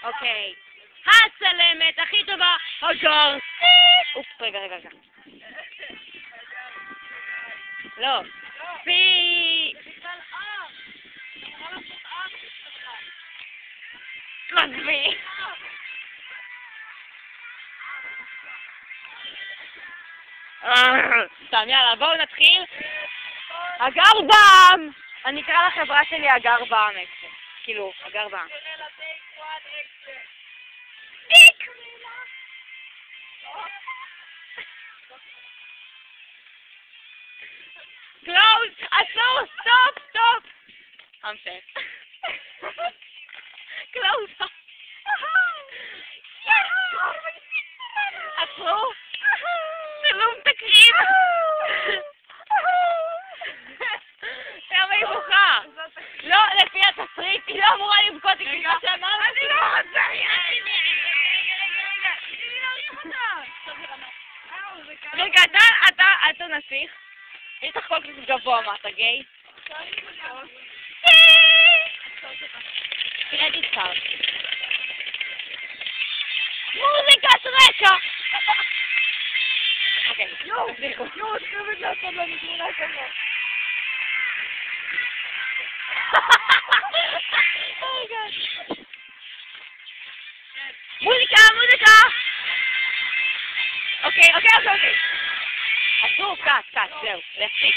אוקיי. הצלמת הכי טובה, הגר. אופ, רגע. לא. פי. עזבי. סתם, יאללה, בואו נתחיל. הגר בעם! אני אקרא לחברה שלי הגר בעם אקסה. כאילו, הגר בעם. דיק! Close! עצור! סטופ! I'm safe. Close! עצרו! צילום תקריב! למה היא בוכה? לא, לפי התסריט, היא לא אמורה לבכות, היא כאילו שאמרת. אני לא רוצה! רגע, אתה נסיך? יש לך כל כך גבוה, מה, אתה גיי? קרדיט קארד. מוזיקת רקע! אוקיי. יואו, תקרבת לעשות לנו תמונה כזאת. מוזיקה! אוקיי. אסור, קאט, זהו, להפסיק.